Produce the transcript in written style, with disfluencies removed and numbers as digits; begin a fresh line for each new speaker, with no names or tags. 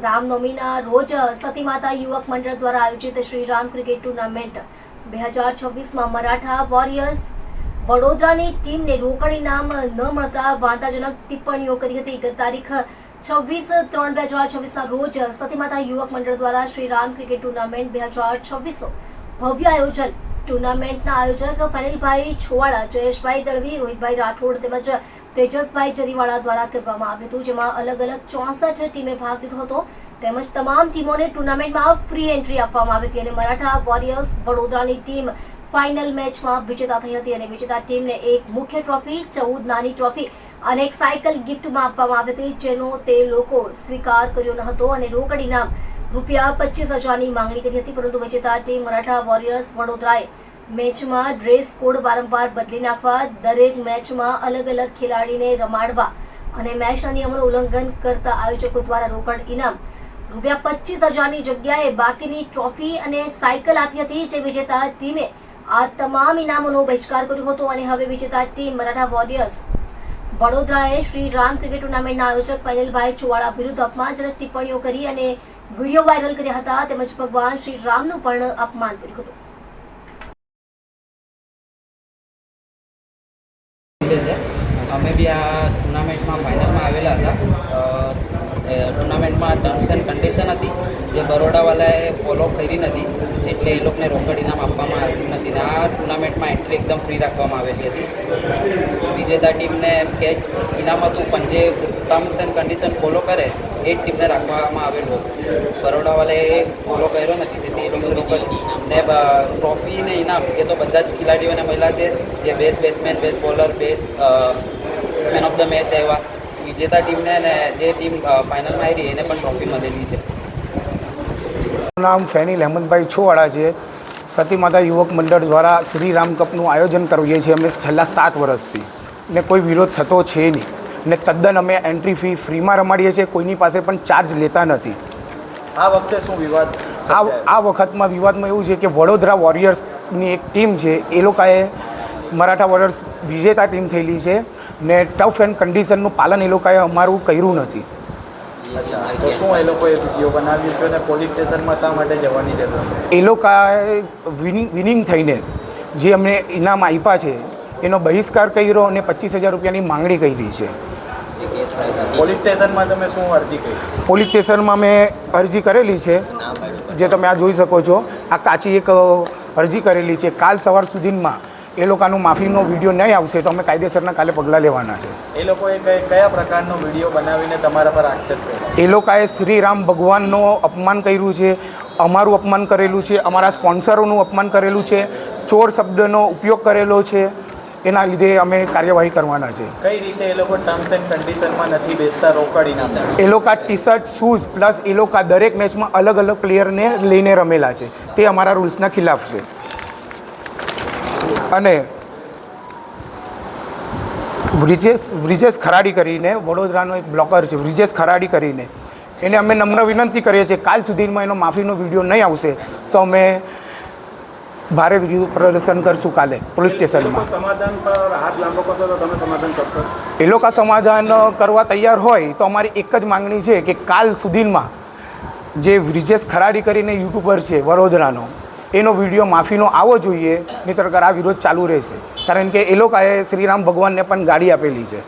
રામનવમીના રોજ સતી માતા યુવક મંડળ દ્વારા આયોજિત શ્રી રામ ક્રિકેટ ટુર્નામેન્ટ 2026માં મરાઠા વોરિયર્સ વડોદરાની ટીમને રોકડ ઇનામ ન મળતા વાંધાજનક ટિપ્પણીઓ કરી હતી. ગત તારીખ 26/3/2026ના રોજ સતી માતા યુવક મંડળ દ્વારા શ્રી રામ ક્રિકેટ ટુર્નામેન્ટ 2026નું ભવ્ય આયોજન ટુર્નામેન્ટના આયોજક ફનિલભાઈ છોવાડા, જયેશભાઈ દળવી, રોહિતભાઈ રાઠોડ તેમજ તેજસભાઈ જરીવાળા દ્વારા કરવામાં આવ્યું હતું, જેમાં અલગ અલગ 64 ટીમે ભાગ લીધો હતો તેમજ તમામ ટીમોને ટુર્નામેન્ટમાં ફ્રી એન્ટ્રી આપવામાં આવી હતી અને મરાઠા વોરિયર્સ વડોદરાની ટીમ ફાઇનલ મેચમાં વિજેતા થઈ હતી અને વિજેતા ટીમને એક મુખ્ય ટ્રોફી, 14 નાની ટ્રોફી અને એક સાયકલ ગિફ્ટમાં આપવામાં આવી હતી, જેનો તે લોકો સ્વીકાર કર્યો ન હતો અને રોકડ ઇનામ ₹25,000ની માંગણી કરી હતી. પરંતુ વિજેતા ટીમ મરાઠા વોરિયર્સ વડોદરાએ મેચમાં ડ્રેસ કોડ વારંવાર બદલી નાખવા, દરેક મેચમાં અલગ અલગ ખેલાડીને રમાડવા અને મેચના નિયમોનું ઉલ્લંઘન કરતા આયોજકો દ્વારા રોકડ ઇનામ ₹25,000ની જગ્યાએ બાકીની ટ્રોફી અને સાયકલ આપી હતી. જે વિજેતા ટીમે આ તમામ ઇનામોનો બહિષ્કાર કર્યો હતો અને હવે વિજેતા ટીમ મરાઠા વોરિયર્સ વડોદરાએ શ્રી રામ ક્રિકેટ ટુર્નામેન્ટના આયોજક ફનિલભાઈ છોવાડા વિરુદ્ધ અપમાનજનક ટિપ્પણીઓ કરી અને વિડીયો વાયરલ કર્યા હતા તેમજ ભગવાન શ્રી રામનું પણ અપમાન કર્યું હતું.
અમે બી આ ટુર્નામેન્ટમાં ફાઇનલમાં આવેલા હતા. ટુર્નામેન્ટમાં ટર્મ્સ એન્ડ કન્ડિશન હતી જે બરોડાવાલાએ ફોલો કરી નથી, એટલે એ લોકોને રોકડ ઇનામ આપવામાં આવ્યું નથી. આ ટુર્નામેન્ટમાં એન્ટ્રી એકદમ ફ્રી રાખવામાં આવેલી હતી. વિજેતા ટીમને કેશ ઇનામ હતું, પણ જે ટર્મ્સ એન્ડ કન્ડિશન ફોલો કરે એ જ ટીમને રાખવામાં આવેલું હતું. બરોડાવાલાએ ફોલો કર્યો નથી, તેથી એ લોકો રોકડ ને ટ્રોફી ને ઇનામ એ તો બધા જ ખેલાડીઓને મળ્યા છે, જે best batsman, best bowler, best man of the match આવ્યા. વિજેતા ટીમને ને જે ટીમ ફાઇનલમાં આવી એને પણ ટ્રોફી મળેલી છે.
નામ ફેનિલ અહેમદભાઈ છોવાડા છે. સતી માતા યુવક મંડળ દ્વારા શ્રી રામ કપનું આયોજન કરીએ છીએ અમે છેલ્લા 7 વર્ષથી, ને કોઈ વિરોધ થતો છે નહીં ને તદ્દન અમે એન્ટ્રી ફી ફ્રીમાં રમાડીએ છીએ, કોઈની પાસે પણ ચાર્જ લેતા નથી.
આ વખતે શું વિવાદ?
આ વખતમાં વિવાદમાં એવું છે કે વડોદરા વોરિયર્સની એક ટીમ છે, એ લોકોએ મરાઠા વોરિયર્સ વિજેતા ટીમ થયેલી છે ને ટફ એન્ડ કન્ડિશનનું પાલન એ લોકોએ અમારું કર્યું નથી.
તો શું એ લોકોએ વિડીયો બનાવ્યું છે અને પોલીસ સ્ટેશનમાં શા માટે જવાની જરૂર?
એ લોકોએ વિનિંગ થઈને જે અમને ઇનામ આપ્યા છે એનો બહિષ્કાર કર્યો અને ₹25,000ની માંગણી કરી છે.
પોલીસ સ્ટેશનમાં તમે શું અરજી કરી?
પોલીસ સ્ટેશનમાં મેં અરજી કરેલી છે, જે તમે આ જોઈ શકો છો. આ કાચી એક અરજી કરેલી છે. કાલ સવાર સુધીમાં એ લોકોનો માફીનો વિડીયો નહીં આવશે તો અમે કાયદેસરના કાલે પગલાં લેવાના છે.
એ લોકોએ કયા પ્રકારનો વિડીયો બનાવીને તમારા પર આક્ષેપ કર્યો?
એ લોકોએ શ્રી રામ ભગવાનનું અપમાન કર્યું છે, અમારું અપમાન કરેલું છે, અમારા સ્પોન્સરોનું અપમાન કરેલું છે, ચોર શબ્દનો ઉપયોગ કરેલો છે. એના લીધે અમે કાર્યવાહી કરવાના છે.
કઈ રીતે એ લોકો ટર્મ્સ એન્ડ કન્ડિશનમાં નથી બેસતા રોકડ ઇનામ?
એ લોકો ટી-શર્ટ, શૂઝ પ્લસ એ લોકો દરેક મેચમાં અલગ અલગ પ્લેયરને લઈને રમેલા છે. તે અમારા રૂલ્સના ખિલાફ છે. અને વ્રિજેશ ખરાડી કરીને વડોદરાનો એક બ્લોકર છે, વ્રિજેશ ખરાડી કરીને, એને અમે નમ્ર વિનંતી કરીએ છીએ કાલ સુધીમાં એનો માફીનો વિડીયો નહીં આવશે તો અમે ભારે વિરોધ પ્રદર્શન કરશું કાલે પોલીસ સ્ટેશનમાં.
સમાધાન પર હાથ લાંબો કરશો તો તમે સમાધાન કરશો?
એ લોકો સમાધાન કરવા તૈયાર હોય તો અમારી એક જ માંગણી છે કે કાલ સુધીમાં જે વ્રિજેશ ખરાડી કરીને યુટ્યુબર છે વડોદરાનો, એનો વિડીયો માફીનો આવવો જોઈએ, નહીંતર આ વિરોધ ચાલુ રહેશે. કારણ કે એ લોકોએ શ્રીરામ ભગવાનને પણ ગાડી આપેલી છે.